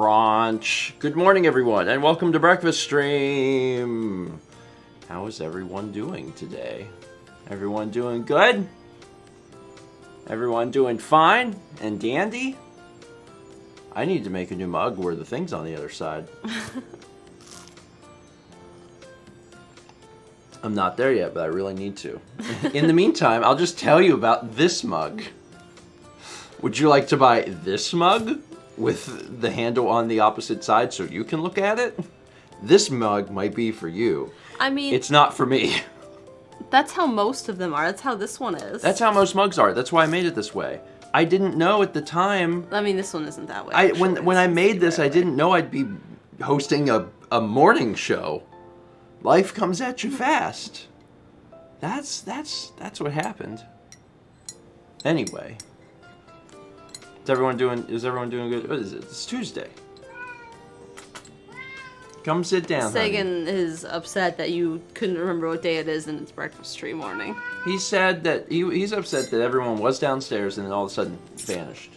Crunch. Good morning, everyone, and welcome to Breakfast Stream. How is everyone doing today? Everyone doing good? Everyone doing fine and dandy? I need to make a new mug where the thing's on the other side. I'm not there yet, but I really need to. In the meantime, I'll just tell you about this mug. Would you like to buy this mug with the handle on the opposite side so you can look at it? This mug might be for you. I mean... It's not for me. That's how most of them are. That's how this one is. That's how most mugs are. That's why I made it this way. I didn't know at the time... I mean, this one isn't that way. When I made this, I didn't know I'd be hosting a morning show. Life comes at you fast. That's what happened. Anyway. Is everyone doing good? What is it? It's Tuesday. Come sit down, Sagan is upset that you couldn't remember what day it is and it's breakfast tree morning. He said that he's upset that everyone was downstairs and then all of a sudden vanished.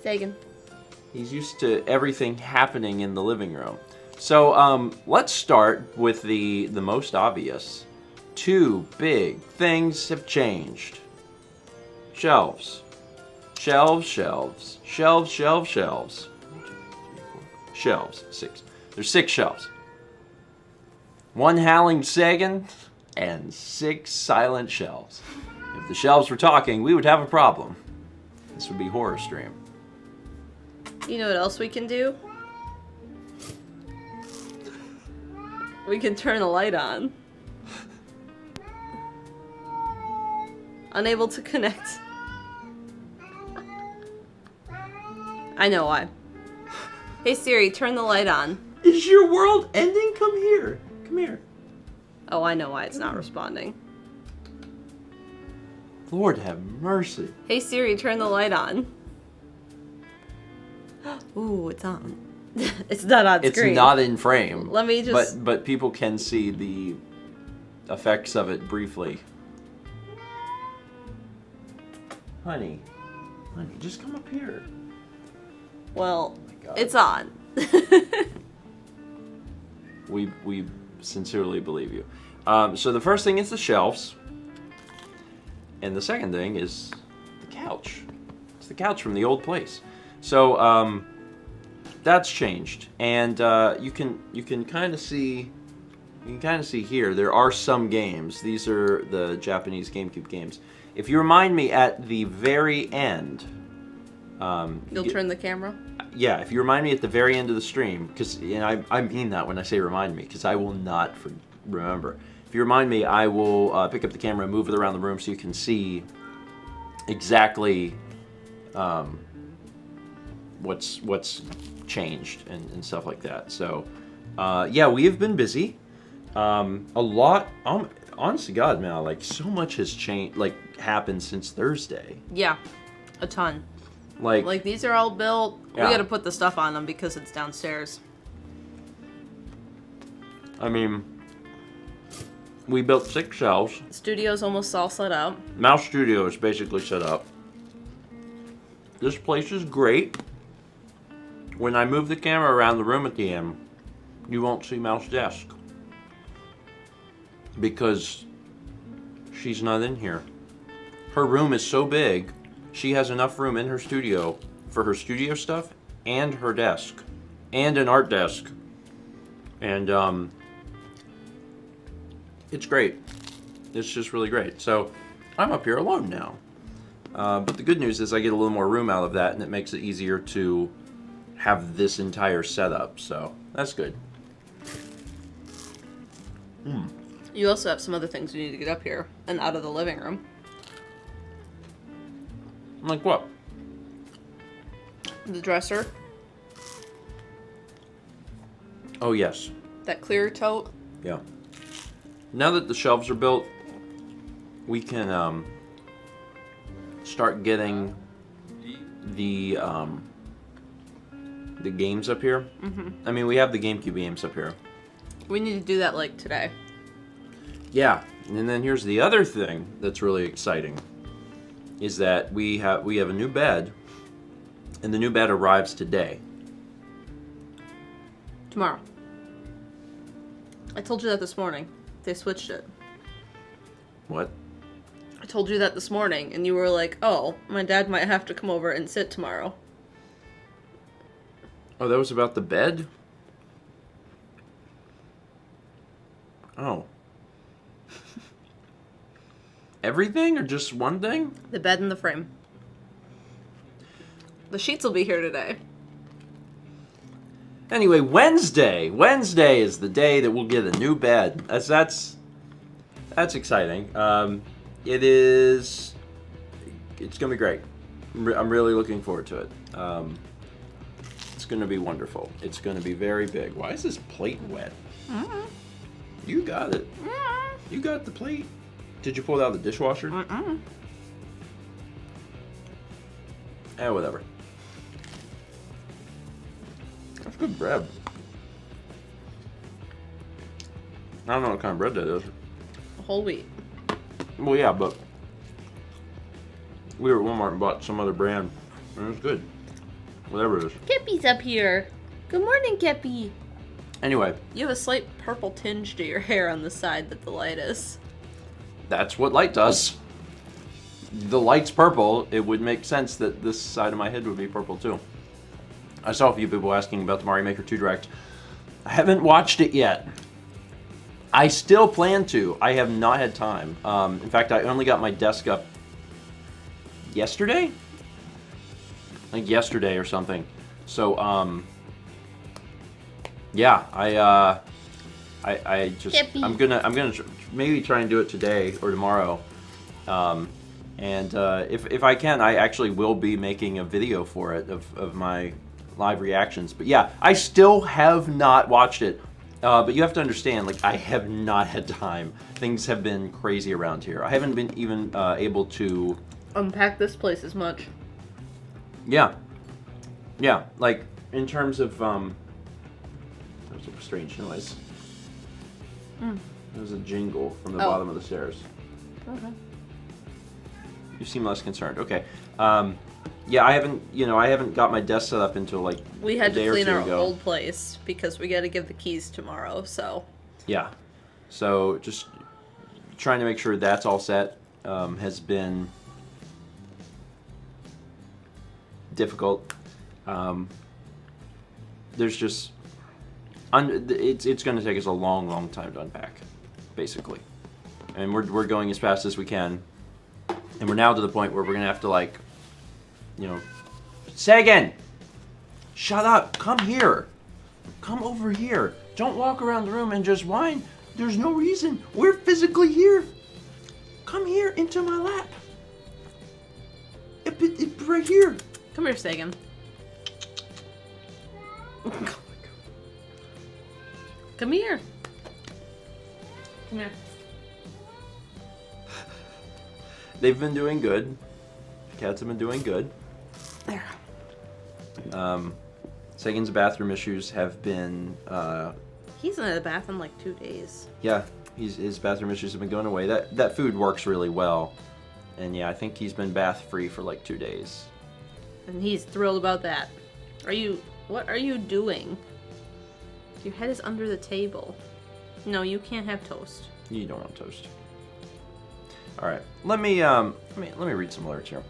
Sagan. He's used to everything happening in the living room. So let's start with the most obvious. Two big things have changed. Shelves. Shelves, shelves. Shelves, shelves, shelves. 1, 2, 3, 4. Shelves. 6. There's 6 shelves. 1 howling Sagan and 6 silent shelves. If the shelves were talking, we would have a problem. This would be horror stream. You know what else we can do? We can turn the light on. Unable to connect. I know why. Hey Siri, turn the light on. Is your world ending? Come here. Come here. Oh, I know why it's not responding. Lord have mercy. Hey Siri, turn the light on. Ooh, it's on. It's not on screen. It's not in frame. Let me just... But people can see the effects of it briefly. Honey, just come up here. Well, it's on. We sincerely believe you. So the first thing is the shelves. And the second thing is the couch. It's the couch from the old place. So that's changed. And you can kind of see here there are some games. These are the Japanese GameCube games. If you remind me at the very end, you'll turn the camera? Yeah, if you remind me at the very end of the stream, because I mean that when I say remind me, because I will not remember. If you remind me, I will pick up the camera and move it around the room so you can see exactly what's changed and stuff like that. So, yeah, we have been busy. A lot. Honest to God, man, like so much has changed, happened since Thursday. Yeah, a ton. Like these are all built. Yeah. We got to put the stuff on them because it's downstairs. I mean, we built 6 shelves. Studio's almost all set up. Mouse Studio is basically set up. This place is great. When I move the camera around the room at the end, you won't see Mouse desk. Because she's not in here. Her room is so big, she has enough room in her studio for her studio stuff and her desk. And an art desk. And it's great. It's just really great. So I'm up here alone now. But the good news is I get a little more room out of that, and it makes it easier to have this entire setup. So that's good. You also have some other things you need to get up here and out of the living room. Like what? The dresser. Oh, yes. That clear tote. Yeah. Now that the shelves are built, we can start getting the games up here. Mm-hmm. I mean, we have the GameCube games up here. We need to do that today. Yeah, and then here's the other thing that's really exciting, is that we have a new bed, and the new bed arrives today. Tomorrow. I told you that this morning. They switched it. What? I told you that this morning, and you were like, oh, my dad might have to come over and sit tomorrow. Oh, that was about the bed? Oh. Everything or just one thing? The bed and the frame. The sheets will be here today. Anyway, Wednesday. Wednesday is the day that we'll get a new bed. That's exciting. It's gonna be great. I'm really looking forward to it. It's gonna be wonderful. It's gonna be very big. Why is this plate wet? Mm-mm. You got it. Mm-mm. You got the plate. Did you pull it out of the dishwasher? Mm-mm. Whatever. That's good bread. I don't know what kind of bread that is. Whole wheat. Well, yeah, but we were at Walmart and bought some other brand, and it was good. Whatever it is. Kippy's up here. Good morning, Kippy. Anyway, You have a slight purple tinge to your hair on the side that the light is. that's what light does. The light's purple. It would make sense that this side of my head would be purple too. I saw a few people asking about the Mario Maker 2 Direct. I haven't watched it yet. I still plan to. I have not had time. In fact, I only got my desk up yesterday? Like yesterday or something. So, yeah, I just, Yippee. I'm gonna maybe try and do it today or tomorrow. And if I can, I actually will be making a video for it of my live reactions. But yeah, I still have not watched it. But you have to understand, like, I have not had time. Things have been crazy around here. I haven't been even able to Unpack this place as much. Yeah. Yeah, like, in terms of, there's a strange noise. There's a jingle from the bottom of the stairs. Okay. You seem less concerned. Okay. Yeah, I haven't got my desk set up until, like, We had a day to or clean two our ago. old place because we got to give the keys tomorrow, so. Yeah. So, just trying to make sure that's all set has been difficult. There's just it's going to take us a long time to unpack, basically, and we're going as fast as we can, and we're now to the point where we're going to have to, like, Sagan, shut up, come here, come over here, don't walk around the room and just whine. There's no reason. We're physically here. Come here into my lap. It's right here. Come here, Sagan. Come here. Come here. They've been doing good. Cats have been doing good. There. Sagan's bathroom issues have been, He's in the bath in like 2 days. yeah, his bathroom issues have been going away. That food works really well. And yeah, I think he's been bath free for like 2 days. And he's thrilled about that. What are you doing? Your head is under the table. No, you can't have toast. You don't want toast. All right, let me read some alerts here.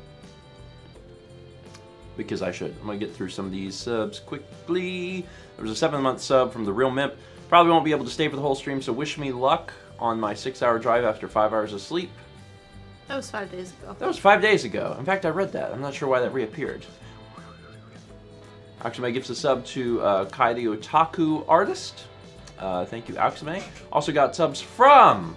Because I should. I'm gonna get through some of these subs quickly. There was a 7-month sub from the Real Mimp. Probably won't be able to stay for the whole stream, so wish me luck on my 6-hour drive after 5 hours of sleep. That was 5 days ago. That was 5 days ago. In fact, I read that. I'm not sure why that reappeared. Akume gives a sub to Kai the Otaku Artist. Thank you, Akume. Also got subs from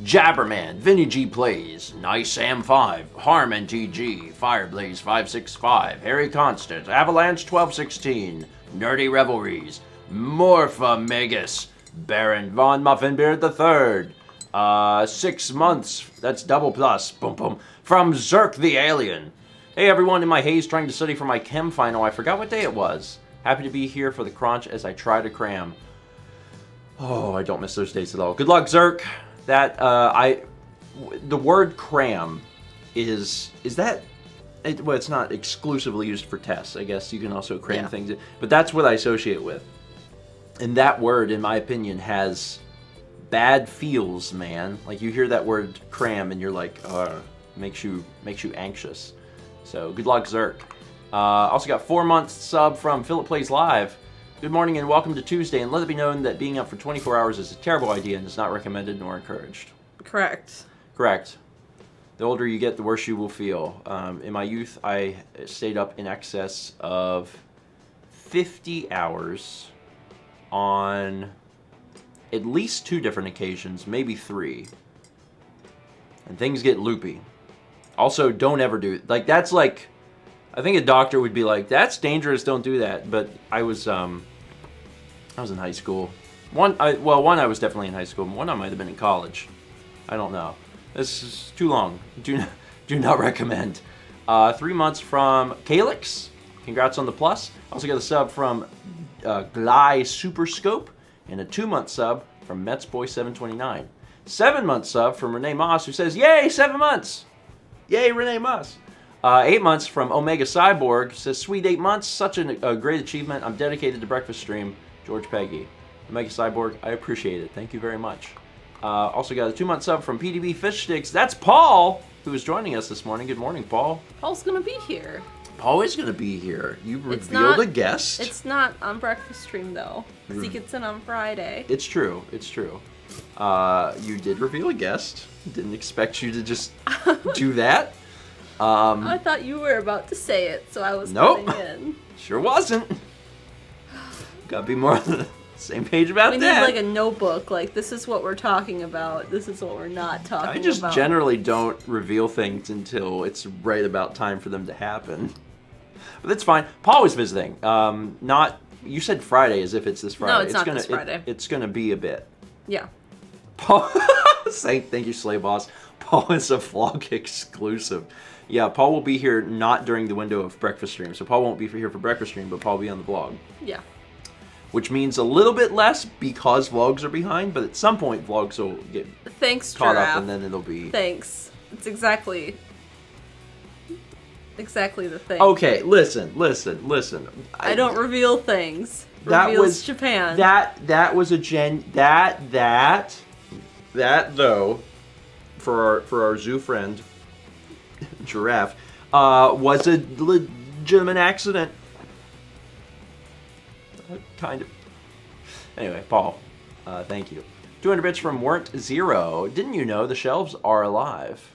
Jabberman, Vinny G Plays, Nice Sam 5, Harmon TG, Fireblaze 565, Harry Constant, Avalanche 1216, Nerdy Revelries, Morpha Megas, Baron Von Muffinbeard III, 6 months, that's double plus, boom boom, from Zerk the Alien. Hey everyone, in my haze trying to study for my chem final, I forgot what day it was. Happy to be here for the crunch as I try to cram. Oh, I don't miss those days at all. Good luck, Zerk. That, the word cram is that, well, it's not exclusively used for tests. I guess you can also cram things, but that's what I associate with. And that word, in my opinion, has bad feels, man. Like, you hear that word cram and you're like, makes you anxious. So, good luck, Zerk. Also got 4 months sub from Philip Plays Live. Good morning and welcome to Tuesday, and let it be known that being up for 24 hours is a terrible idea and is not recommended nor encouraged. Correct. Correct. The older you get, the worse you will feel. In my youth, I stayed up in excess of 50 hours on at least 2 different occasions, maybe 3. And things get loopy. Also, don't ever do it. Like, that's like, I think a doctor would be like, that's dangerous, don't do that. But I was in high school. One, I was definitely in high school. One, I might have been in college. I don't know. This is too long. Do not recommend. 3 months from Calix. Congrats on the plus. Also got a sub from Gly Superscope. And a 2-month sub from MetsBoy729. 7-month sub from Renee Moss, who says, yay, 7 months. Yay, Renee Moss. 8 months from Omega Cyborg, says, sweet 8 months. Such a great achievement. I'm dedicated to Breakfast Stream. George Peggy. Omega Cyborg, I appreciate it. Thank you very much. Also got a 2-month sub from PDB Fish Sticks. That's Paul, who is joining us this morning. Good morning, Paul. Paul's going to be here. Paul is going to be here. You revealed a guest. It's not on Breakfast Stream, though, because he gets in on Friday. It's true. It's true. You did reveal a guest. Didn't expect you to just do that. I thought you were about to say it, so I was nope. putting in. Sure wasn't. Gotta be more on the same page about that. We need like a notebook, like this is what we're talking about, this is what we're not talking about. I just generally don't reveal things until it's right about time for them to happen. But that's fine. Paul was visiting. You said Friday as if it's this Friday. No, it's not this Friday. It's gonna be a bit. Yeah. Paul, thank you, Slay Boss. Paul is a vlog exclusive. Yeah, Paul will be here not during the window of Breakfast Stream. So Paul won't be here for Breakfast Stream, but Paul will be on the vlog. Yeah. Which means a little bit less because vlogs are behind, but at some point vlogs will get caught up and then it'll be... Thanks. It's exactly the thing. Okay, listen. I don't reveal things. That Reveals was Japan. That was a that though, for our zoo friend, Giraffe, was a legitimate accident. Kind of. Anyway, Paul, thank you. 200 bits from Weren't Zero. Didn't you know the shelves are alive?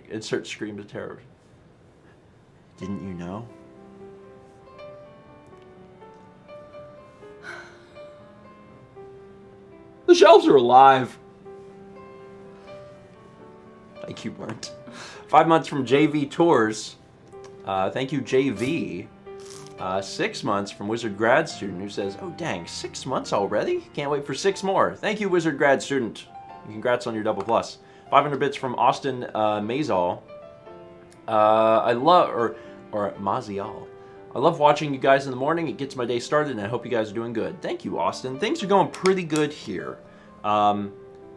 Insert screams of terror. Didn't you know? The shelves are alive. Thank you, Weren't. 5 months from JV Tours. Thank you, JV. 6 months from Wizard Grad Student, who says, oh dang, 6 months already? Can't wait for 6 more. Thank you, Wizard Grad Student. Congrats on your double plus. 500 bits from Austin Mazal. I love, or Mazial. I love watching you guys in the morning. It gets my day started, and I hope you guys are doing good. Thank you, Austin. Things are going pretty good here.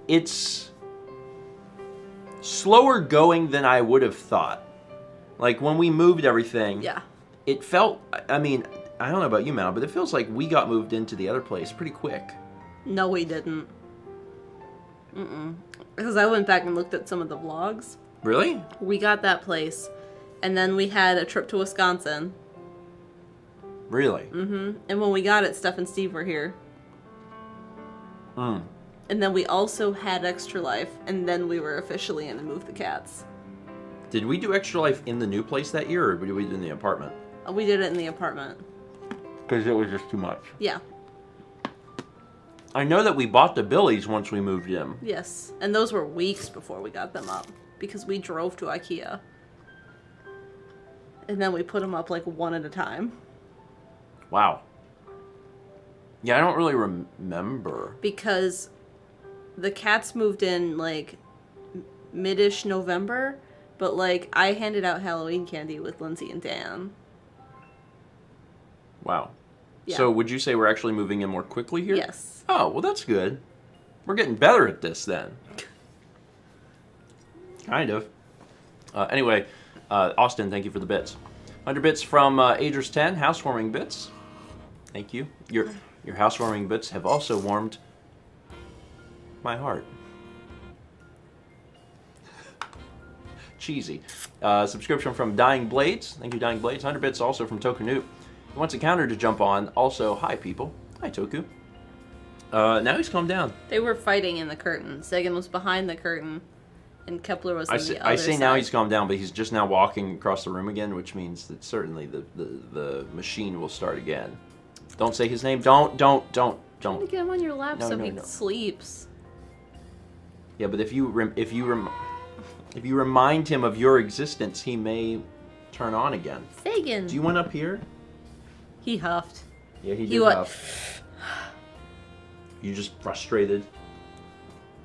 It's slower going than I would have thought. Like, when we moved everything... Yeah. It felt, I mean, I don't know about you, Mal, but it feels like we got moved into the other place pretty quick. No, we didn't. Because I went back and looked at some of the vlogs. Really? We got that place, and then we had a trip to Wisconsin. Really? Mm-hmm. And when we got it, Steph and Steve were here. And then we also had Extra Life, and then we were officially in and moved the cats. Did we do Extra Life in the new place that year, or did we do it in the apartment? We did it in the apartment. Because it was just too much. Yeah. I know that we bought the Billies once we moved in. Yes. And those were weeks before we got them up. Because we drove to IKEA. And then we put them up like one at a time. Wow. Yeah, I don't really remember. Because the cats moved in like mid-ish November. But like I handed out Halloween candy with Lindsay and Dan. Wow. Yeah. So would you say we're actually moving in more quickly here? Yes. Oh, well that's good. We're getting better at this then. Kind of. Anyway, Austin, thank you for the bits. 100 bits from Agers10, housewarming bits. Thank you. Your housewarming bits have also warmed my heart. Cheesy. Subscription from Dying Blades. Thank you, Dying Blades. 100 bits also from Tokanute. He wants a counter to jump on. Also, hi, people. Hi, Toku. Now he's calmed down. They were fighting in the curtain. Sagan was behind the curtain, and Kepler was on the other side. I say now he's calmed down, but he's just now walking across the room again, which means that certainly the machine will start again. Don't say his name. Don't. Trying to get him on your lap so he sleeps. Yeah, but if you remind him of your existence, he may turn on again. Sagan. Do you want up here? He huffed. Yeah, he did huff. You just frustrated.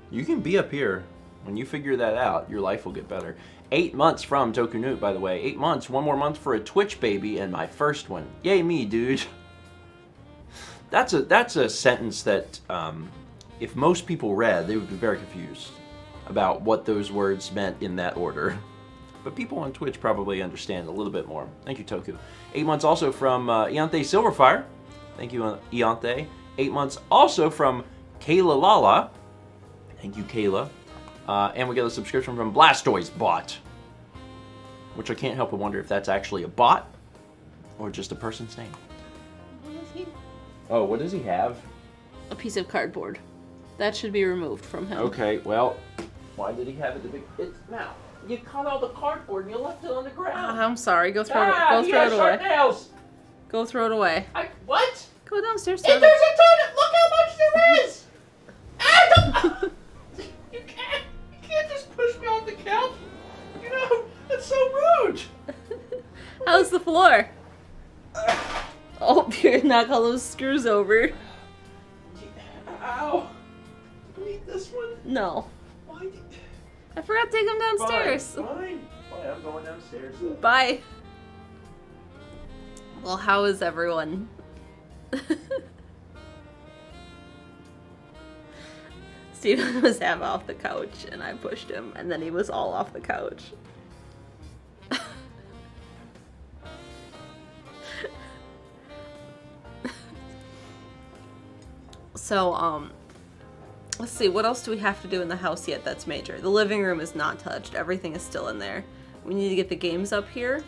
You can be up here. When you figure that out, your life will get better. 8 months from Tokunut, by the way. 8 months, 1 more month for a Twitch baby, and my first one. Yay me, dude. That's a sentence that if most people read, they would be very confused about what those words meant in that order. But people on Twitch probably understand a little bit more. Thank you, Toku. 8 months also from Iante Silverfire. Thank you, Iante. 8 months also from Kayla Lala. Thank you, Kayla. And we get a subscription from Blastoise Bot, which I can't help but wonder if that's actually a bot or just a person's name. What is he? Oh, what does he have? A piece of cardboard. That should be removed from him. Okay, well, why did he have it? It's now. You cut all the cardboard and you left it on the ground. I'm sorry. Go throw it away. Nails. Go throw it away. What? Go downstairs. There's a ton. Look how much there is. You can't just push me off the couch. You know, that's so rude. How's the floor? Oh, you're knock all those screws over. Ow. Do you need this one? No. Why? I forgot to take him downstairs. Fine. I'm going downstairs. Bye. Well, how is everyone? Stephen was half off the couch, and I pushed him, and then he was all off the couch. So, let's see, what else do we have to do in the house yet that's major? The living room is not touched. Everything is still in there. We need to get the games up here,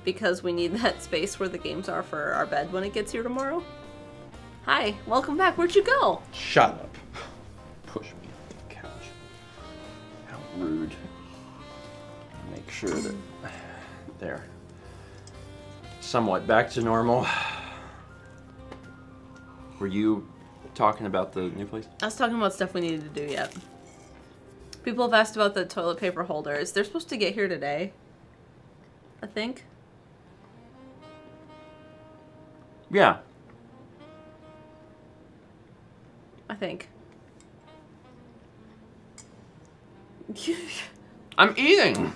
because we need that space where the games are for our bed when it gets here tomorrow. Hi, welcome back. Where'd you go? Shut up. Push me off the couch. How rude. Make sure that... There. Somewhat back to normal. Were you talking about the new place? I was talking about stuff we needed to do yet. People have asked about the toilet paper holders. They're supposed to get here today, I think. Yeah. I think. I'm eating!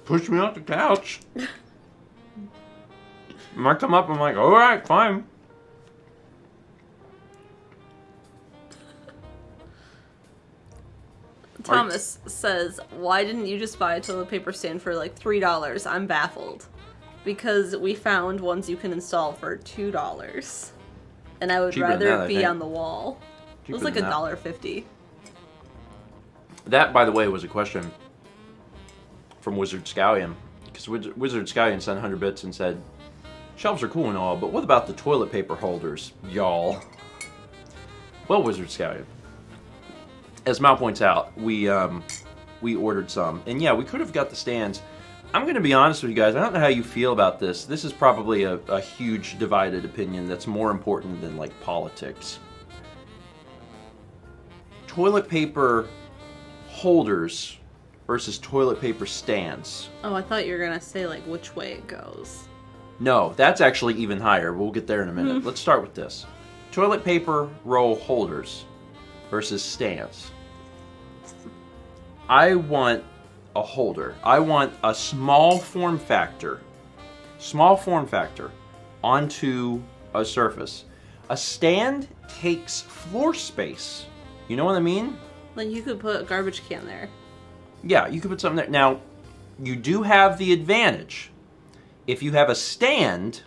Push me off the couch. I come up, I'm like, alright, fine. Thomas says, why didn't you just buy a toilet paper stand for like $3? I'm baffled. Because we found ones you can install for $2. And I would rather it be on the wall. It was like $1.50. That, by the way, was a question from Wizard Scallion. Because Wizard Scallion sent 100 bits and said, shelves are cool and all, but what about the toilet paper holders, y'all? Well, Wizard Scallion, as Mal points out, we ordered some. And yeah, we could have got the stands. I'm going to be honest with you guys. I don't know how you feel about this. This is probably a huge divided opinion that's more important than, like, politics. Toilet paper holders versus toilet paper stands. Oh, I thought you were going to say, like, which way it goes. No, that's actually even higher. We'll get there in a minute. Let's start with this. Toilet paper roll holders versus stands. I want a holder. I want a small form factor onto a surface. A stand takes floor space. You know what I mean? Like you could put a garbage can there. Yeah, you could put something there. Now, you do have the advantage. If you have a stand,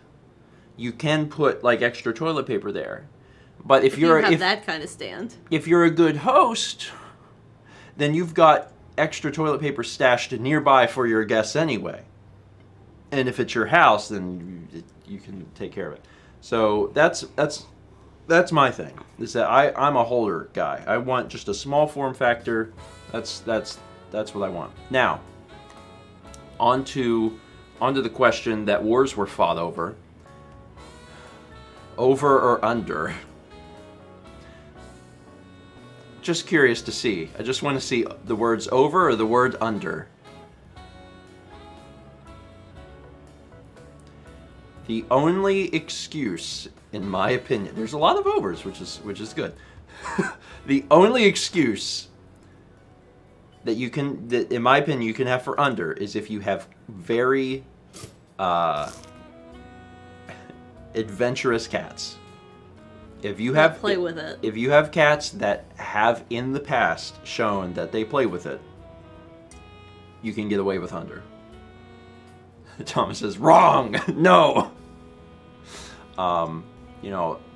you can put like extra toilet paper there. But if you have that kind of stand. If you're a good host, then you've got extra toilet paper stashed nearby for your guests anyway. And if it's your house, then you can take care of it. So that's my thing. Is that I'm a holder guy. I want just a small form factor. That's what I want. Now, onto the question that wars were fought over. Over or under? Just curious to see. I just want to see the words over or the word under. The only excuse, in my opinion, there's a lot of overs, which is good. The only excuse that in my opinion, you can have for under is if you have very adventurous cats. If you have play with it. If you have cats that have in the past shown that they play with it, you can get away with under. Thomas says, wrong! No!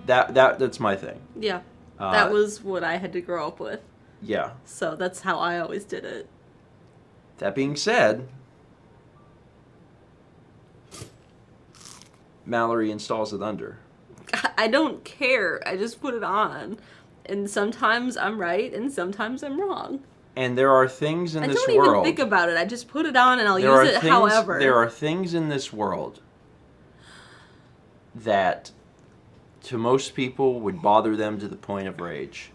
That's my thing. Yeah. That was what I had to grow up with. Yeah. So that's how I always did it. That being said, Mallory installs it under. I don't care. I just put it on. And sometimes I'm right and sometimes I'm wrong. And there are things in this world. I don't even think about it. I just put it on and I'll use it however. There are things in this world that to most people would bother them to the point of rage.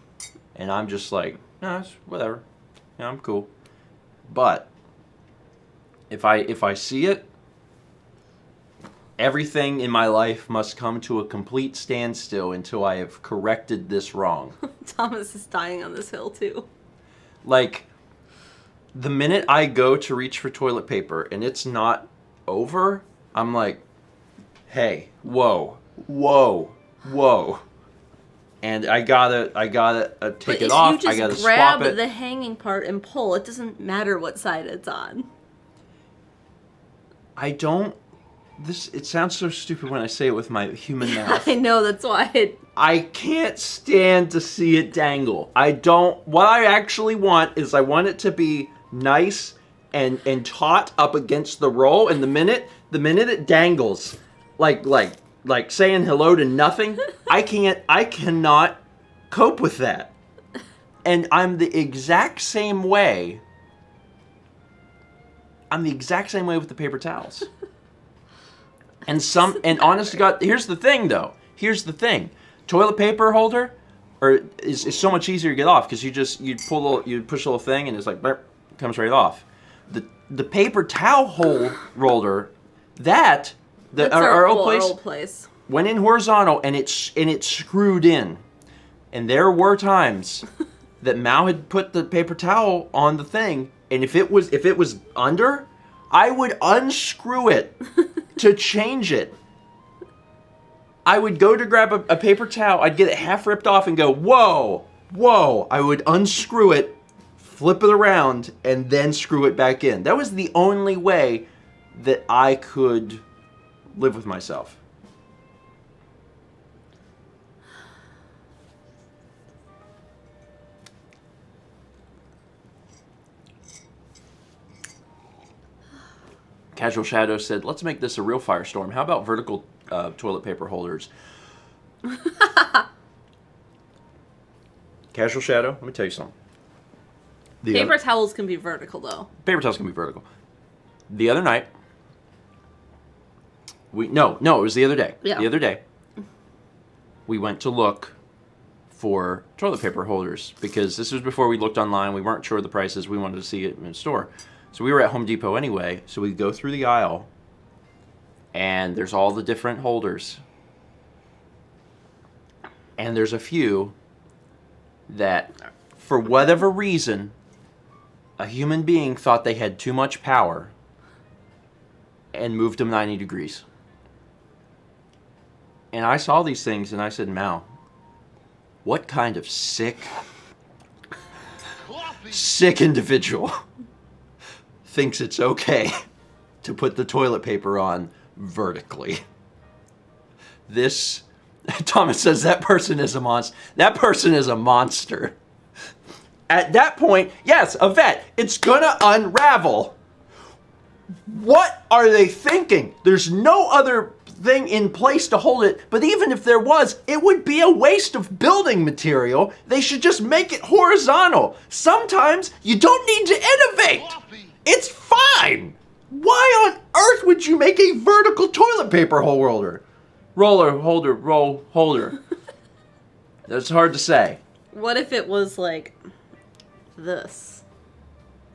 And I'm just like, no, it's whatever. Yeah, I'm cool. But if I see it, everything in my life must come to a complete standstill until I have corrected this wrong. Thomas is dying on this hill too. Like, the minute I go to reach for toilet paper and it's not over, I'm like, hey, whoa. And I gotta take it off. I gotta swap it. If you just grab the hanging part and pull, it doesn't matter what side it's on. It sounds so stupid when I say it with my human mouth. I know, that's why I can't stand to see it dangle. What I actually want is I want it to be nice and taut up against the roll, and the minute it dangles, like saying hello to nothing, I cannot cope with that. And I'm the exact same way. I'm the exact same way with the paper towels. And honest to God, here's the thing though. Toilet paper holder is so much easier to get off because you push a little thing and it's like burp, it comes right off. The paper towel holder our old place went in horizontal and it's screwed in. And there were times that Mal had put the paper towel on the thing, and if it was under, I would unscrew it to change it. I would go to grab a paper towel, I'd get it half ripped off and go, whoa. I would unscrew it, flip it around, and then screw it back in. That was the only way that I could live with myself. Casual Shadow said, let's make this a real firestorm. How about vertical toilet paper holders? Casual Shadow, let me tell you something. Paper towels can be vertical, though. Paper towels can be vertical. The other night, it was the other day. Yeah. The other day, we went to look for toilet paper holders because this was before we looked online. We weren't sure of the prices. We wanted to see it in the store. So we were at Home Depot anyway, so we go through the aisle, and there's all the different holders. And there's a few that, for whatever reason, a human being thought they had too much power and moved them 90 degrees. And I saw these things, and I said, Mal, what kind of sick individual thinks it's okay to put the toilet paper on vertically. This, Thomas says, that person is a monster. That person is a monster. At that point, yes, a vet, it's gonna unravel. What are they thinking? There's no other thing in place to hold it, but even if there was, it would be a waste of building material. They should just make it horizontal. Sometimes you don't need to innovate. It's fine. Why on earth would you make a vertical toilet paper holder? Roll holder. That's hard to say. What if it was like this?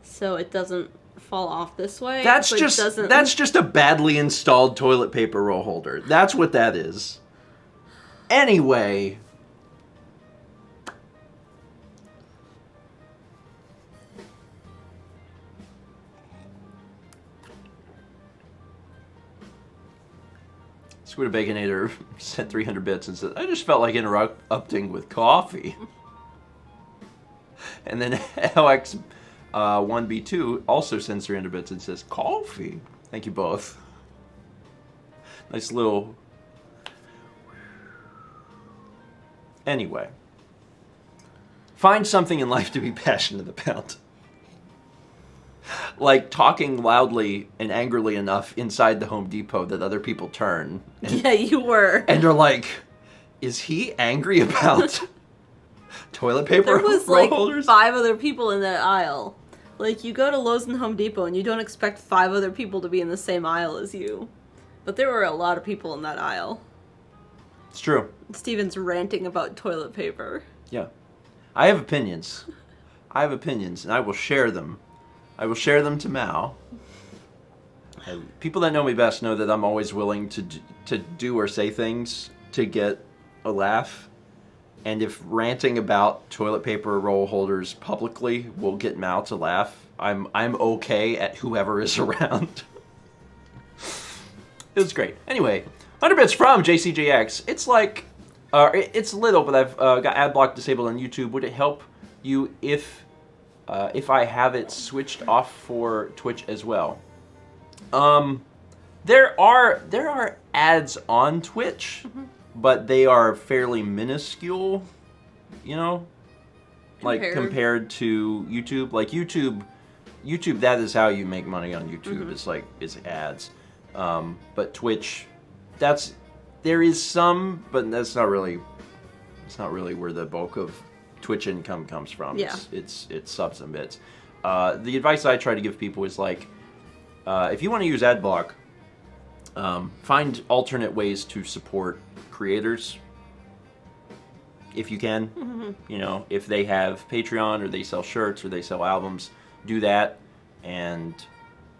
So it doesn't fall off this way. That's just a badly installed toilet paper roll holder. That's what that is. Anyway, Squid Baconator sent 300 bits and said, I just felt like interrupting with coffee. And then LX 1B2 also sends 300 bits and says, coffee. Thank you both. Nice little... Anyway. Find something in life to be passionate about. Like talking loudly and angrily enough inside the Home Depot that other people turn. Yeah, you were. And are like, is he angry about toilet paper There was roll like holders? 5 other people in that aisle. Like, you go to Lowe's and Home Depot and you don't expect 5 other people to be in the same aisle as you. But there were a lot of people in that aisle. It's true. Steven's ranting about toilet paper. Yeah. I have opinions. And I will share them. I will share them to Mao. People that know me best know that I'm always willing to do or say things to get a laugh. And if ranting about toilet paper roll holders publicly will get Mao to laugh, I'm okay at whoever is around. It was great. Anyway, 100 bits from JCJX. It's like, it's little, but I've got ad block disabled on YouTube. Would it help you if I have it switched off for Twitch as well? There are ads on Twitch, but they are fairly minuscule, you know, like compared to YouTube. Like YouTube, that is how you make money on YouTube. It's ads. But Twitch, there is some, but it's not really where the bulk of Twitch income comes from. Yeah. It's subs and bits. The advice I try to give people is like, if you want to use ad block, find alternate ways to support creators if you can. You know, if they have Patreon or they sell shirts or they sell albums, do that. And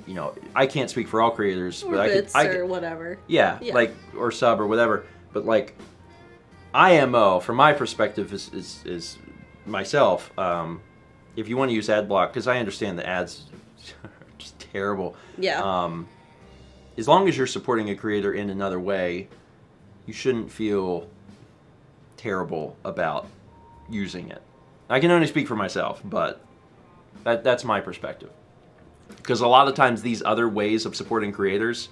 you know, I can't speak for all creators, Or but bits I or could, whatever. yeah, like, or sub or whatever. But like, IMO, from my perspective, is myself. If you want to use ad block, because I understand the ads are just terrible. Yeah. As long as you're supporting a creator in another way, you shouldn't feel terrible about using it. I can only speak for myself, but that's my perspective. Because a lot of times these other ways of supporting creators,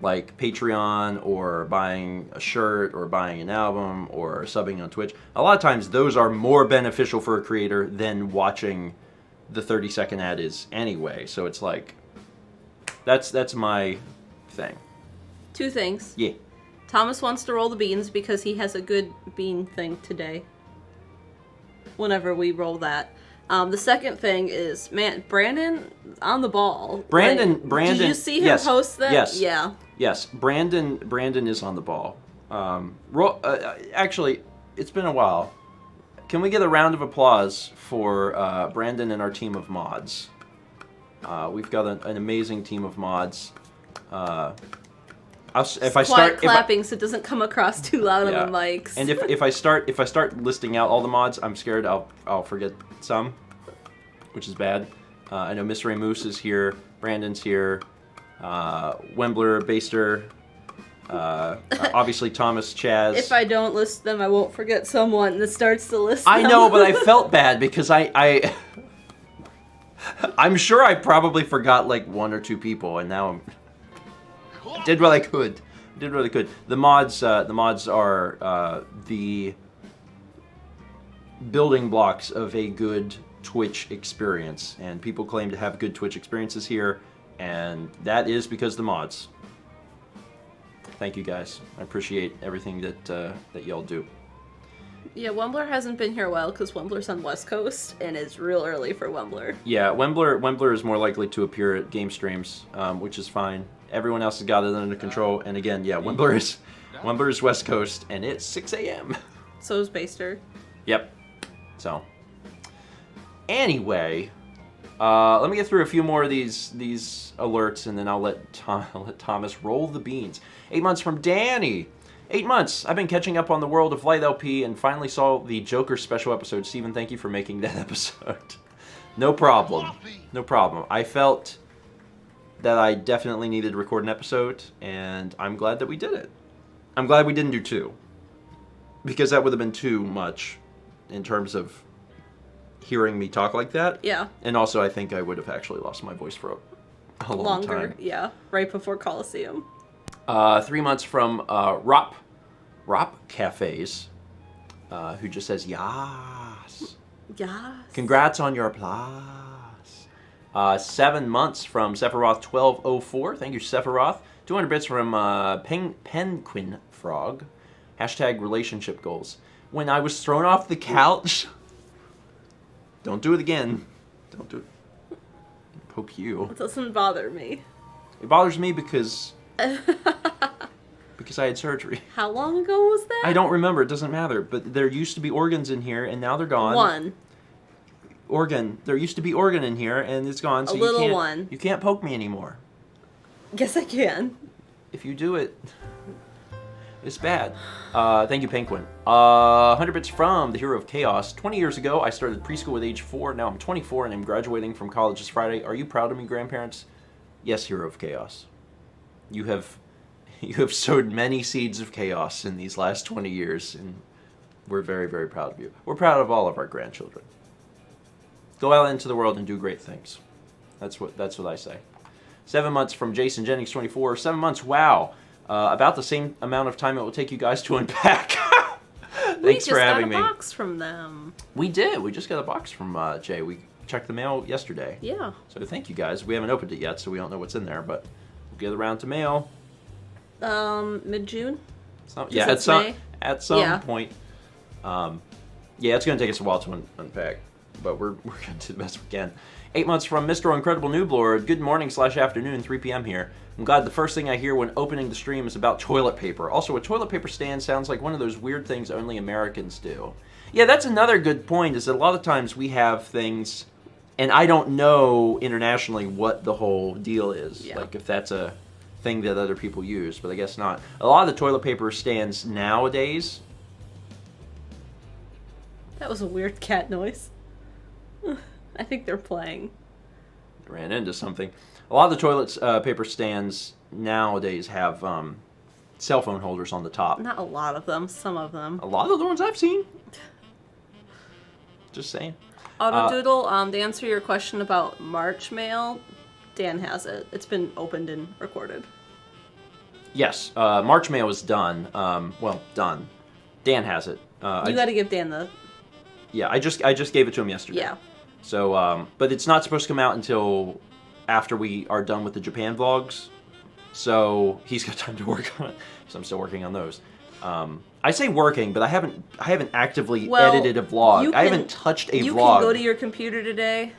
like Patreon or buying a shirt or buying an album or subbing on Twitch, a lot of times those are more beneficial for a creator than watching the 30-second ad is anyway. So it's like, that's my thing. 2 things. Yeah. Thomas wants to roll the beans because he has a good bean thing today. Whenever we roll that. The second thing is, man, Brandon on the ball. Brandon. Did you see him post that? Yes. Yeah. Yes. Brandon is on the ball. Actually, it's been a while. Can we get a round of applause for Brandon and our team of mods? We've got an amazing team of mods. If I start clapping so it doesn't come across too loud on the mics. And if I start listing out all the mods, I'm scared I'll forget some, which is bad. I know Miss Ray Moose is here, Brandon's here, Wembler, Baster, obviously Thomas, Chaz. If I don't list them, I won't forget someone that starts to list them. I know, but I felt bad because I'm sure I probably forgot like 1 or 2 people, and now Did what I could. Did what I could. The mods are the building blocks of a good Twitch experience, and people claim to have good Twitch experiences here, and that is because of the mods. Thank you guys. I appreciate everything that y'all do. Yeah, Wembler hasn't been here a while because Wembler's on West Coast, and it's real early for Wembler. Yeah, Wembler is more likely to appear at game streams, which is fine. Everyone else has got it under control, and again, yeah, Wembler is West Coast, and it's 6 a.m. So is Baster. Yep. So, anyway, let me get through a few more of these alerts, and then I'll let Thomas roll the beans. 8 months from Danny. 8 months. I've been catching up on the World of Light LP and finally saw the Joker special episode. Steven, thank you for making that episode. No problem. No problem. I felt that I definitely needed to record an episode, and I'm glad that we did it. I'm glad we didn't do 2. Because that would have been too much in terms of hearing me talk like that. Yeah. And also, I think I would have actually lost my voice for a long time. Yeah. Right before Coliseum. 3 months from Rop Cafes, who just says, Yas. Yes. Congrats on your plus. 7 months from Sephiroth1204. Thank you, Sephiroth. 200 bits from Penguin Frog. Hashtag relationship goals. When I was thrown off the couch. Don't do it again. Don't do it. Poke you. It doesn't bother me. It bothers me because I had surgery. How long ago was that? I don't remember. It doesn't matter. But there used to be organs in here, and now they're gone. One. Organ. There used to be organ in here, and it's gone. So a little one. You can't poke me anymore. Yes, I can. If you do it, it's bad. Thank you, Penguin. 100 bits from the Hero of Chaos. 20 years ago, I started preschool at age 4. Now I'm 24, and I'm graduating from college this Friday. Are you proud of me, grandparents? Yes, Hero of Chaos. You have sowed many seeds of chaos in these last 20 years, and we're very, very proud of you. We're proud of all of our grandchildren. Go out into the world and do great things. That's what I say. 7 months from Jason Jennings 24. 7 months. Wow. About the same amount of time it will take you guys to unpack. Thanks for having me. We just got a box from them. We did. We just got a box from Jay. We checked the mail yesterday. Yeah. So thank you guys. We haven't opened it yet, so we don't know what's in there, but we'll get around to mail. Mid-June? Yeah, at some point. Yeah, it's going to take us a while to unpack, but we're going to do the best we can. 8 months from Mr. Incredible Nooblord. Good morning/afternoon, 3 p.m. here. I'm glad the first thing I hear when opening the stream is about toilet paper. Also, a toilet paper stand sounds like one of those weird things only Americans do. Yeah, that's another good point, is that a lot of times we have things, and I don't know internationally what the whole deal is. Yeah. Like, if that's a thing that other people use, but I guess not. A lot of the toilet paper stands nowadays... That was a weird cat noise. I think they're playing. Ran into something. A lot of the toilet paper stands nowadays have cell phone holders on the top. Not a lot of them, some of them. A lot of the ones I've seen. Just saying. Autodoodle, to answer your question about March mail, Dan has it. It's been opened and recorded. Yes, March mail is done. Well, done. Dan has it. You got to give Dan the... Yeah, I just gave it to him yesterday. Yeah. So, but it's not supposed to come out until after we are done with the Japan vlogs. So he's got time to work on it. So I'm still working on those. I say working, but I haven't actively edited a vlog. I haven't touched a vlog. You can go to your computer today.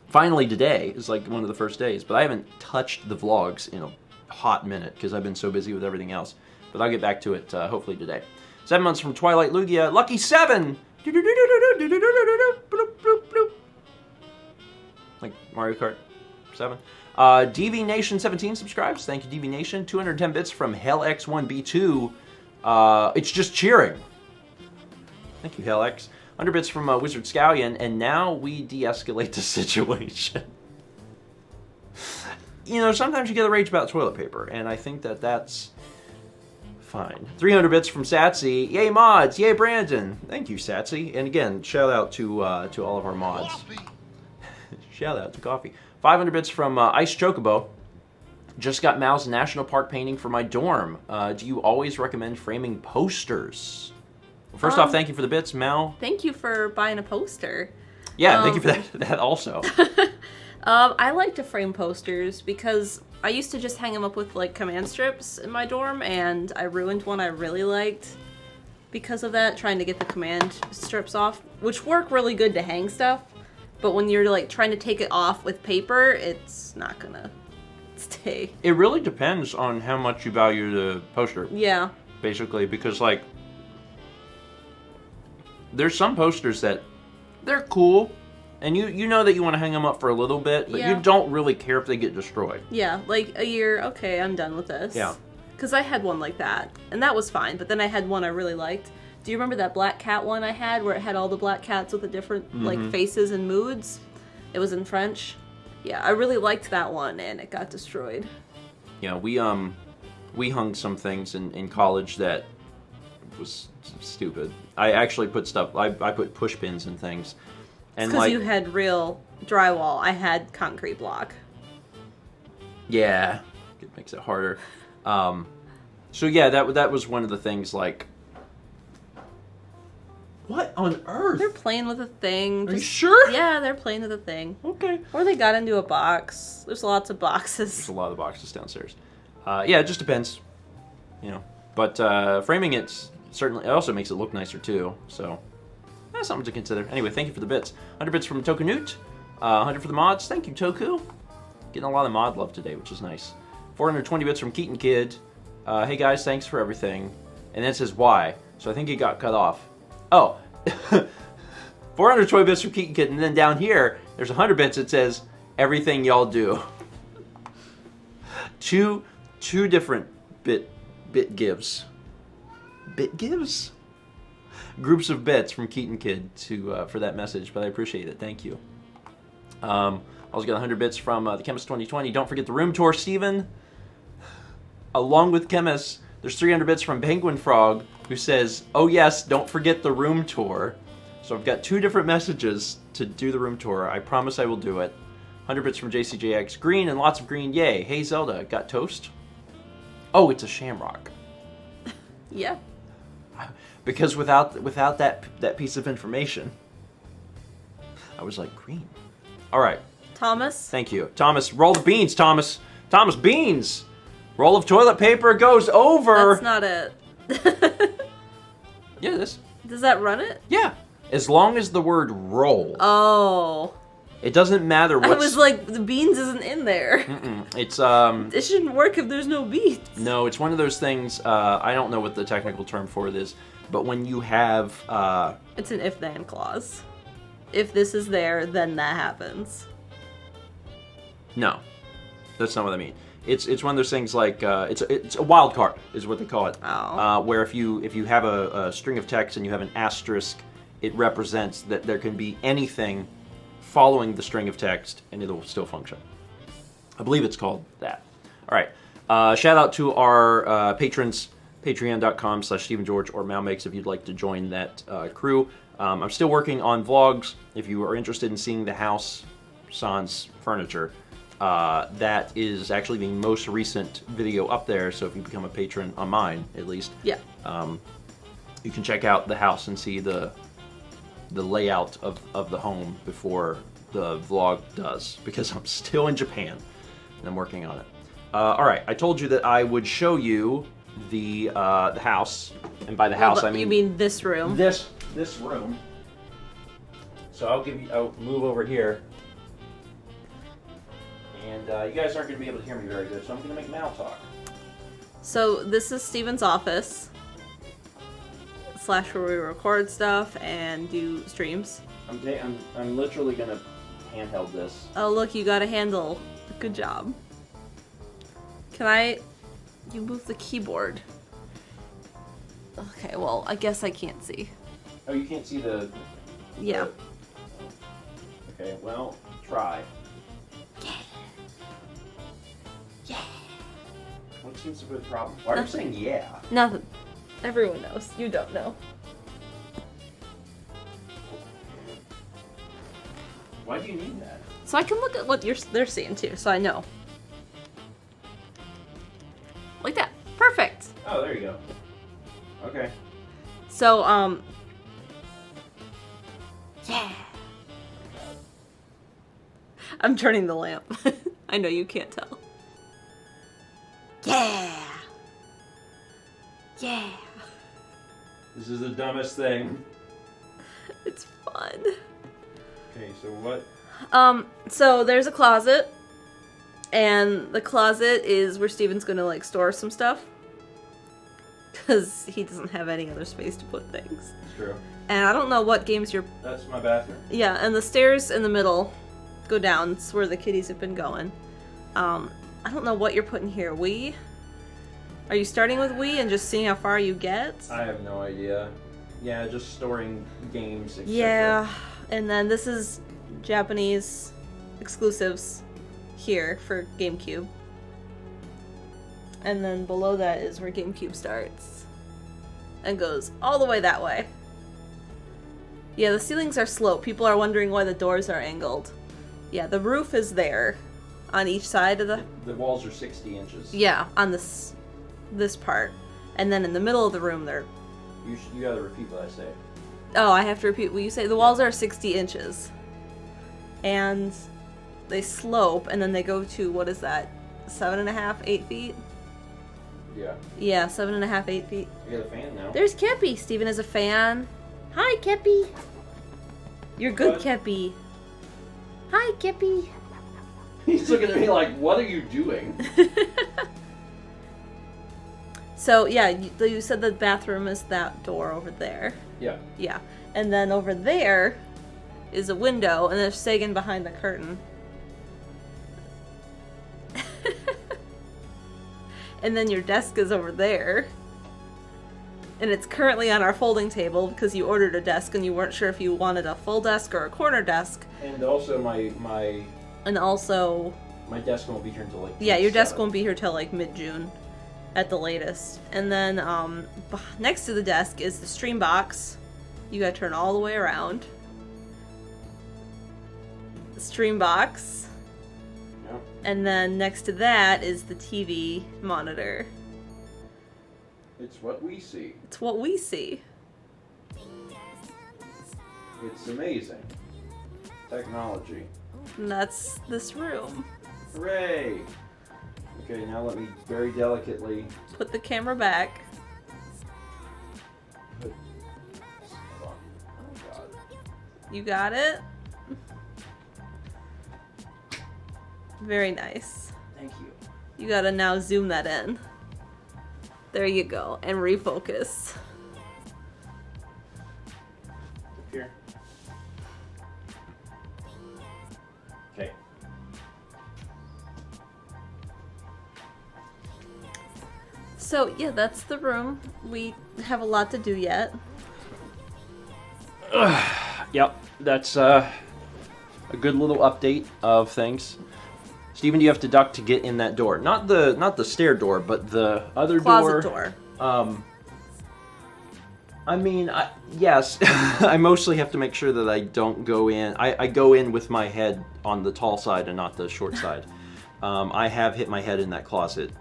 Finally today is like one of the first days, but I haven't touched the vlogs in a hot minute because I've been so busy with everything else. But I'll get back to it hopefully today. 7 months from Twilight Lugia. Lucky 7! Like Mario Kart 7. DV Nation 17 subscribes. Thank you, DV Nation. 210 bits from HellX1B2. It's just cheering. Thank you, HellX. 100 bits from Wizard Scallion. And now we de-escalate the situation. You know, sometimes you get a rage about toilet paper. And I think that that's fine. 300 bits from Satsy. Yay, mods. Yay, Brandon. Thank you, Satsy. And again, shout out to all of our mods. Shout out to Coffee. 500 bits from Ice Chocobo. Just got Mao's National Park painting for my dorm. Do you always recommend framing posters? Well, first off, thank you for the bits, Mao. Thank you for buying a poster. Yeah, thank you for that also. I like to frame posters because I used to just hang them up with like command strips in my dorm, and I ruined one I really liked because of that, trying to get the command strips off, which work really good to hang stuff, but when you're like trying to take it off with paper, it's not gonna stay. It really depends on how much you value the poster. Yeah. Basically, because like there's some posters that they're cool, and you know that you want to hang them up for a little bit, but you don't really care if they get destroyed. Yeah, like a year, okay, I'm done with this. Yeah. Because I had one like that, and that was fine, but then I had one I really liked. Do you remember that black cat one I had, where it had all the black cats with the different, like, faces and moods? It was in French. Yeah, I really liked that one, and it got destroyed. Yeah, we hung some things in college that was stupid. I actually put stuff, I put push pins and things. And because you had real drywall. I had concrete block. Yeah, it makes it harder. So yeah, that was one of the things, like, what on earth? They're playing with a thing. Are you sure? Yeah, they're playing with a thing. Okay. Or they got into a box. There's lots of boxes. There's a lot of boxes downstairs. Yeah, it just depends, you know. But framing it certainly, it also makes it look nicer too. So that's something to consider. Anyway, thank you for the bits. 100 bits from Tokunut. 100 for the mods. Thank you, Toku. Getting a lot of mod love today, which is nice. 420 bits from Keaton Kid. Hey guys, thanks for everything. And then it says why. So I think he got cut off. Oh, 420 bits from Keaton Kid, and then down here, there's 100 bits that says, everything y'all do. Two different bit gives. Bit gives? Groups of bits from Keaton Kid for that message, but I appreciate it. Thank you. Also got 100 bits from the Chemist 2020. Don't forget the room tour, Steven. Along with Chemist, there's 300 bits from Penguin Frog, who says, oh yes, don't forget the room tour. So I've got 2 different messages to do the room tour. I promise I will do it. 100 bits from JCJX. Green and lots of green, yay. Hey Zelda, got toast? Oh, it's a shamrock. Yeah. Because without that piece of information, I was like, green. All right. Thomas? Thank you. Thomas, roll the beans, Thomas. Thomas, beans! Roll of toilet paper goes over. That's not it. Yeah, this. Does that run it? Yeah. As long as the word roll. Oh. It doesn't matter what's... I was like, the beans isn't in there. It's, It shouldn't work if there's no beans. No, it's one of those things, I don't know what the technical term for it is, but when you have, It's an if-then clause. If this is there, then that happens. No. That's not what I mean. It's one of those things like, it's a wild card, is what they call it. Oh. Where if you have a string of text and you have an asterisk, it represents that there can be anything following the string of text, and it'll still function. I believe it's called that. All right. Shout out to our patrons, patreon.com/StephenGeorge or MaoMakes if you'd like to join that crew. I'm still working on vlogs. If you are interested in seeing the house sans furniture, that is actually the most recent video up there. So if you become a patron on mine, at least, Yeah. You can check out the house and see the layout of the home before the vlog does, because I'm still in Japan and I'm working on it. All right, I told you that I would show you the house, and by the house I mean... You mean this room? This room. So I'll move over here, and you guys aren't going to be able to hear me very good, so I'm going to make Mal talk. So this is Steven's office. / where we record stuff and do streams. I'm literally gonna handheld this. Oh look, you got a handle. Good job. You move the keyboard. Okay, well, I guess I can't see. Oh, you can't see the... Yeah. Okay, well, try. Yeah. What seems to be the problem? Why are you saying yeah? Nothing. Everyone knows. You don't know. Why do you need that? So I can look at what they're seeing too, so I know. Oh, there you go. Okay. So, yeah. I'm turning the lamp. I know you can't tell. Yeah. Yeah. This is the dumbest thing. It's fun. Okay, so what? So there's a closet, and the closet is where Steven's gonna like store some stuff, because he doesn't have any other space to put things. That's true. And I don't know what games you're... That's my bathroom. Yeah, and the stairs in the middle go down. It's where the kitties have been going. I don't know what you're putting here. Wii? Are you starting with Wii and just seeing how far you get? I have no idea. Yeah, just storing games, etc. Yeah, and then this is Japanese exclusives here for GameCube. And then below that is where GameCube starts. And goes all the way that way. Yeah, the ceilings are sloped. People are wondering why the doors are angled. Yeah, the roof is there on each side of the... The walls are 60 inches. Yeah, on this part. And then in the middle of the room, they're... You gotta repeat what I say. Oh, I have to repeat what you say. The walls are 60 inches. And they slope, and then they go to, what is that? 7.5, 8 feet? Yeah. Yeah, 7.5, 8 feet. You got a fan now. There's Kepi. Steven is a fan. Hi, Kepi. You're good, What? Kepi. Hi, Kepi. He's looking at me like, what are you doing? So, yeah, you said the bathroom is that door over there. Yeah. Yeah. And then over there is a window, and there's Sagan behind the curtain. And then your desk is over there. And it's currently on our folding table because you ordered a desk and you weren't sure if you wanted a full desk or a corner desk. And also And also... my desk won't be here until like... Yeah, your desk 7. won't be here till like mid-June at the latest. And then next to the desk is the stream box. You gotta turn all the way around. The stream box. Yep. And then next to that is the TV monitor. It's what we see. It's what we see. It's amazing. Technology. And that's this room. Hooray! Okay, now let me very delicately Put the camera back. put... Hold on. Oh god. You got it? Very nice. Thank you. You gotta now zoom that in. There you go. And refocus. Up here. Okay. So, yeah, that's the room. We have a lot to do yet. Yep, that's a good little update of things. Steven, you have to duck to get in that door. Not the stair door, but the other Closet door. I mean, yes, I mostly have to make sure that I don't go in. I go in with my head on the tall side and not the short side. I have hit my head in that closet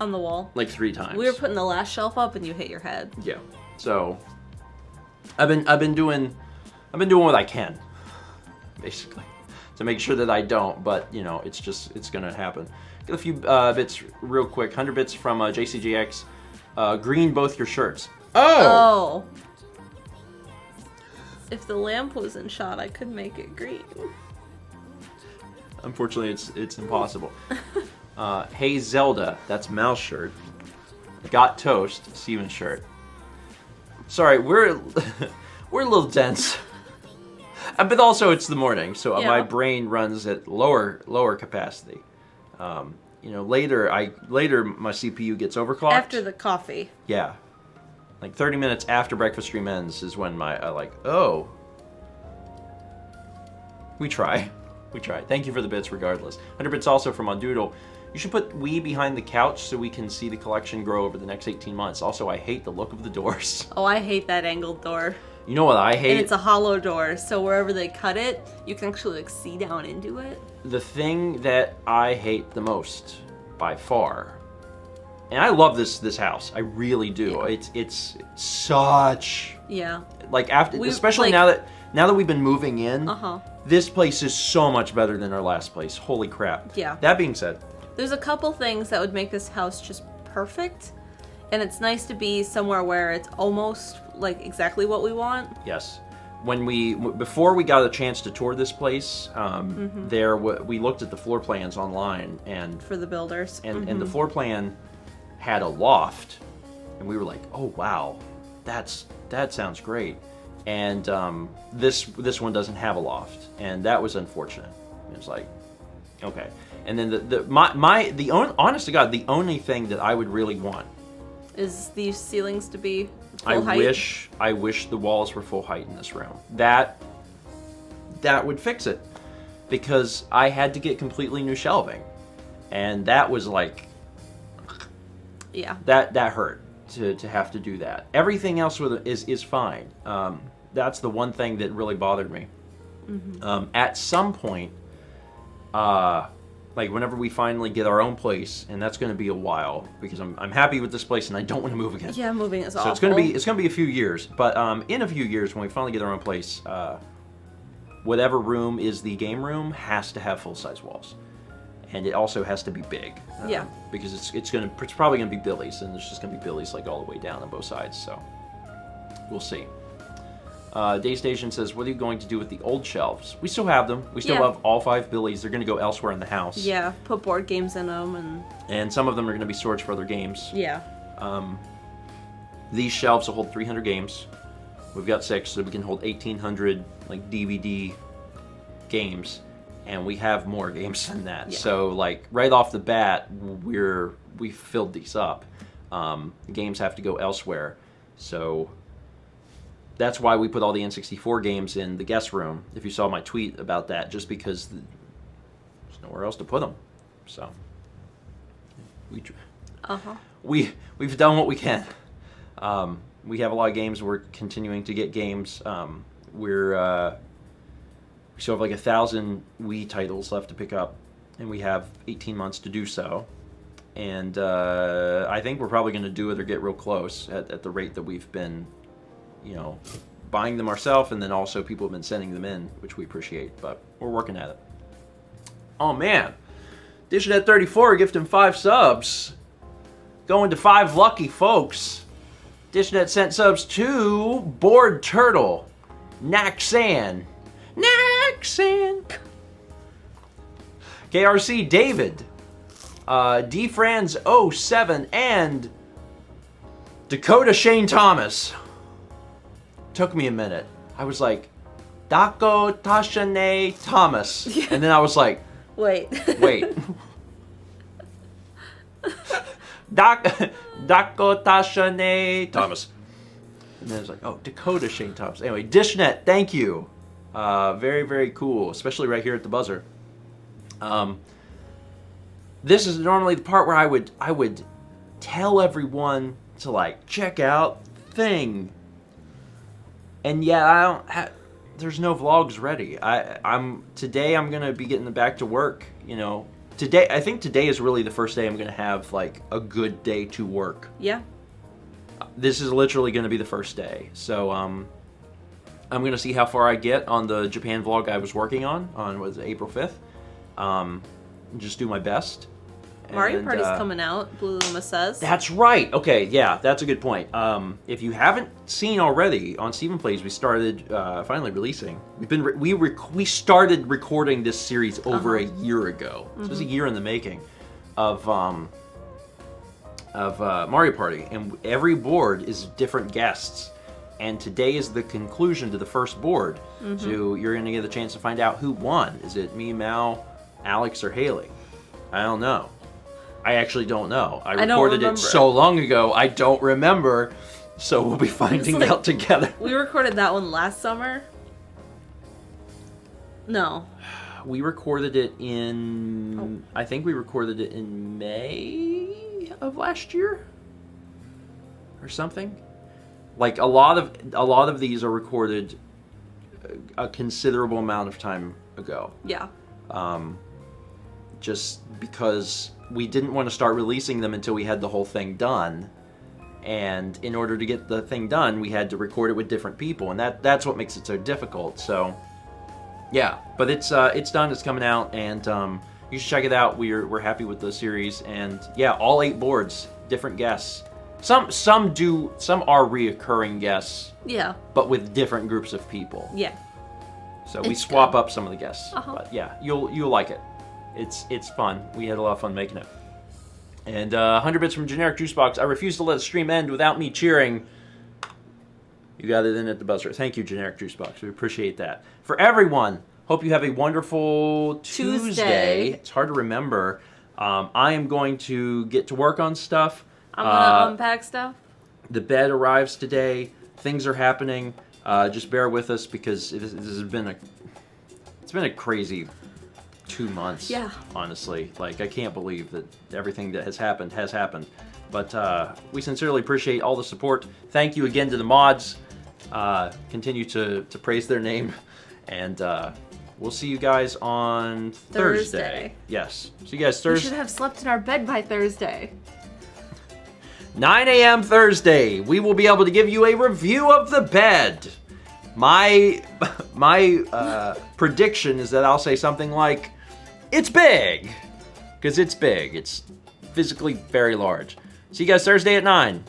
On the wall. like 3 times. We were putting the last shelf up and you hit your head. Yeah. So I've been doing what I can, basically, to make sure that I don't. But you know, it's gonna happen. Get a few bits real quick. 100 bits from JCGX. Green both your shirts. Oh. If the lamp was in shot, I could make it green. Unfortunately, it's impossible. Hey Zelda, that's Mal's shirt. Got Toast, Steven's shirt. Sorry, we're a little dense. But also it's the morning, so Yeah. my brain runs at lower capacity. You know, later my CPU gets overclocked. After the coffee. Yeah. Like 30 minutes after breakfast stream ends is when oh. We try. Thank you for the bits regardless. 100 bits also from Undoodle. You should put Wii behind the couch so we can see the collection grow over the next 18 months. Also, I hate the look of the doors. Oh, I hate that angled door. You know what I hate? And it's a hollow door, so wherever they cut it, you can actually like see down into it. The thing that I hate the most, by far, and I love this house. I really do. Yeah. It's such Yeah. like after, especially like, now that we've been moving in. Uh-huh. This place is so much better than our last place. Holy crap. Yeah. That being said, there's a couple things that would make this house just perfect, and it's nice to be somewhere where it's almost like exactly what we want. yes. Before we got a chance to tour this place, we looked at the floor plans online, and For the builders. and the floor plan had a loft, and we were like, oh wow, that sounds great. And this one doesn't have a loft, and that was unfortunate. It was like, okay. And then honest to God, the only thing that I would really want Is these ceilings to be full height? I wish the walls were full height in this room. That would fix it, because I had to get completely new shelving, and that was like, Yeah. that hurt to have to do that. Everything else is fine. That's the one thing that really bothered me. At some point, like whenever we finally get our own place, and that's going to be a while, because I'm happy with this place and I don't want to move again. Yeah, moving is So awful. it's gonna be a few years, but in a few years when we finally get our own place, whatever room is the game room has to have full size walls, and it also has to be big. Yeah. Because it's probably gonna be Billy's, and there's just gonna be Billy's like all the way down on both sides. So we'll see. Daystation says, what are you going to do with the old shelves? We still have them. We still Yeah. have all 5 Billies. They're going to go elsewhere in the house. Yeah, put board games in them And some of them are going to be storage for other games. Yeah. These shelves will hold 300 games. We've got 6, so we can hold 1,800 like DVD games, and we have more games than that. Yeah. So like right off the bat, we filled these up. Games have to go elsewhere, so that's why we put all the N64 games in the guest room. If you saw my tweet about that, just because there's nowhere else to put them. So we've done what we can. We have a lot of games. We're continuing to get games. We still have like 1,000 Wii titles left to pick up, and we have 18 months to do so. And I think we're probably going to do it or get real close at the rate that we've been, buying them ourselves, and then also people have been sending them in, which we appreciate, but we're working at it. Oh man, Dishnette 34 gifted him 5 subs. Going to 5 lucky folks. Dishnette sent subs to Bored Turtle, Naxan, KRC David, DFrans07, and Dakota Shane Thomas. Took me a minute. I was like, Dako Tashane Thomas. And then I was like, Wait. Dako Tashane Thomas. And then I was like, oh, Dakota Shane Thomas. Anyway, Dishnet, thank you. Very, very cool, especially right here at the buzzer. This is normally the part where I would tell everyone to like check out Thing. And yet there's no vlogs ready. Today I'm gonna be getting back to work. Today I think today is really the first day I'm gonna have like a good day to work. Yeah. This is literally gonna be the first day. So I'm gonna see how far I get on the Japan vlog I was working on April 5th. Just do my best. Mario Party's coming out, Blue Luma says. That's right. Okay, yeah, that's a good point. If you haven't seen already, on Stephen Plays, we started finally releasing. We started recording this series over a year ago. So it was a year in the making of Mario Party, and every board is different guests. And today is the conclusion to the first board. So you're going to get a chance to find out who won. Is it me, Mal, Alex, or Haley? I don't know. I actually don't know. I recorded it so long ago, I don't remember. So we'll be finding out together. We recorded that one last summer. No. We recorded it in... I think we recorded it in May of last year? Or something? Like, a lot of these are recorded a considerable amount of time ago. Yeah. just because we didn't want to start releasing them until we had the whole thing done. And in order to get the thing done, we had to record it with different people, and that's what makes it so difficult. So, yeah, but it's done. It's coming out, and you should check it out. We're happy with the series, and yeah, all 8 boards, different guests. Some are reoccurring guests. Yeah. But with different groups of people. Yeah. So we swap up some of the guests. Uh-huh. But yeah, you'll like it. It's fun. We had a lot of fun making it. And 100 bits from Generic Juicebox. I refuse to let the stream end without me cheering. You got it in at the buzzer. Thank you, Generic Juicebox. We appreciate that. For everyone, hope you have a wonderful Tuesday. It's hard to remember. I am going to get to work on stuff. I'm gonna unpack stuff. The bed arrives today. Things are happening. Just bear with us because this has been a crazy 2 months. Yeah. Honestly, like I can't believe that everything that has happened has happened. But we sincerely appreciate all the support. Thank you again to the mods. Continue to praise their name, and we'll see you guys on Thursday. Yes. See you guys Thursday. We should have slept in our bed by Thursday. 9 a.m. Thursday, we will be able to give you a review of the bed. My prediction is that I'll say something like, "It's big," because it's big. It's physically very large. See you guys Thursday at 9.